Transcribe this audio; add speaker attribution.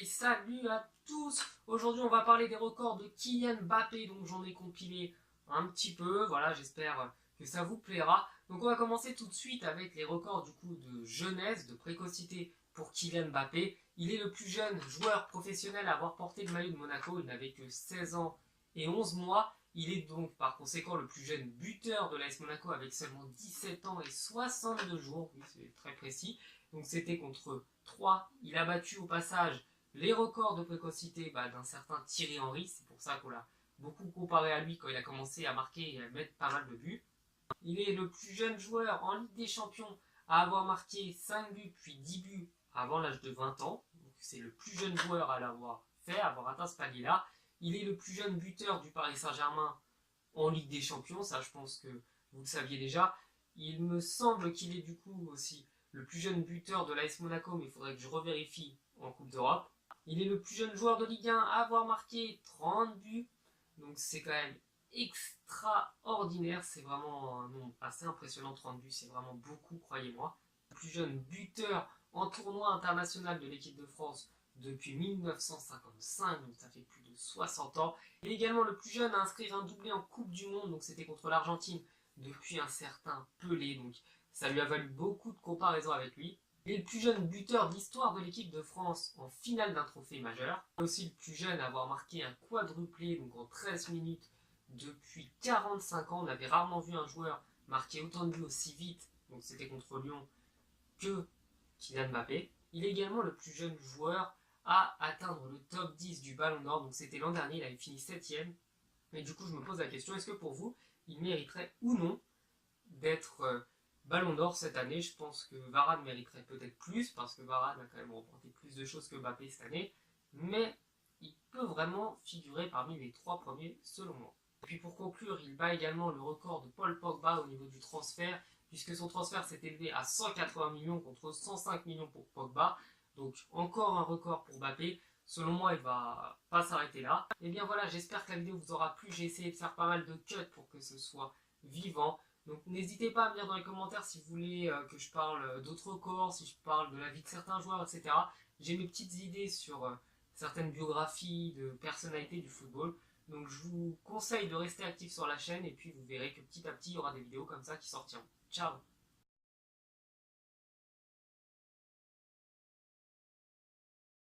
Speaker 1: Et salut à tous! Aujourd'hui on va parler des records de Kylian Mbappé, donc j'en ai compilé un petit peu, voilà, j'espère que ça vous plaira. Donc on va commencer tout de suite avec les records du coup de jeunesse, de précocité pour Kylian Mbappé. Il est le plus jeune joueur professionnel à avoir porté le maillot de Monaco, il n'avait que 16 ans et 11 mois. Il est donc par conséquent le plus jeune buteur de l'AS Monaco avec seulement 17 ans et 62 jours, oui c'est très précis. Donc c'était contre 3, il a battu au passage les records de précocité d'un certain Thierry Henry, c'est pour ça qu'on l'a beaucoup comparé à lui quand il a commencé à marquer et à mettre pas mal de buts. Il est le plus jeune joueur en Ligue des Champions à avoir marqué 5 buts puis 10 buts avant l'âge de 20 ans. C'est le plus jeune joueur à l'avoir fait, à avoir atteint ce palier-là. Il est le plus jeune buteur du Paris Saint-Germain en Ligue des Champions, ça je pense que vous le saviez déjà. Il me semble qu'il est du coup aussi le plus jeune buteur de l'AS Monaco, mais il faudrait que je revérifie en Coupe d'Europe. Il est le plus jeune joueur de Ligue 1 à avoir marqué 30 buts. Donc c'est quand même extraordinaire. C'est vraiment un nombre assez impressionnant, 30 buts. C'est vraiment beaucoup, croyez-moi. Le plus jeune buteur en tournoi international de l'équipe de France depuis 1955. Donc ça fait plus de 60 ans. Il est également le plus jeune à inscrire un doublé en Coupe du Monde. Donc c'était contre l'Argentine depuis un certain Pelé. Donc ça lui a valu beaucoup de comparaisons avec lui. Il est le plus jeune buteur de l'histoire de l'équipe de France en finale d'un trophée majeur. Il est aussi le plus jeune à avoir marqué un quadruplé, donc en 13 minutes, depuis 45 ans. On avait rarement vu un joueur marquer autant de buts aussi vite, donc c'était contre Lyon, que Kylian Mbappé. Il est également le plus jeune joueur à atteindre le top 10 du Ballon d'Or, donc c'était l'an dernier, il avait fini 7ème. Mais du coup, je me pose la question, est-ce que pour vous, il mériterait ou non d'être Ballon d'Or cette année? Je pense que Varane mériterait peut-être plus, parce que Varane a quand même remporté plus de choses que Mbappé cette année, mais il peut vraiment figurer parmi les 3 premiers selon moi. Et puis pour conclure, il bat également le record de Paul Pogba au niveau du transfert, puisque son transfert s'est élevé à 180 millions contre 105 millions pour Pogba, donc encore un record pour Mbappé. Selon moi, il va pas s'arrêter là. Et bien voilà, j'espère que la vidéo vous aura plu. J'ai essayé de faire pas mal de cuts pour que ce soit vivant. Donc n'hésitez pas à me dire dans les commentaires si vous voulez que je parle d'autres records, si je parle de la vie de certains joueurs, etc. J'ai mes petites idées sur certaines biographies de personnalités du football. Donc je vous conseille de rester actif sur la chaîne et puis vous verrez que petit à petit il y aura des vidéos comme ça qui sortiront. Ciao!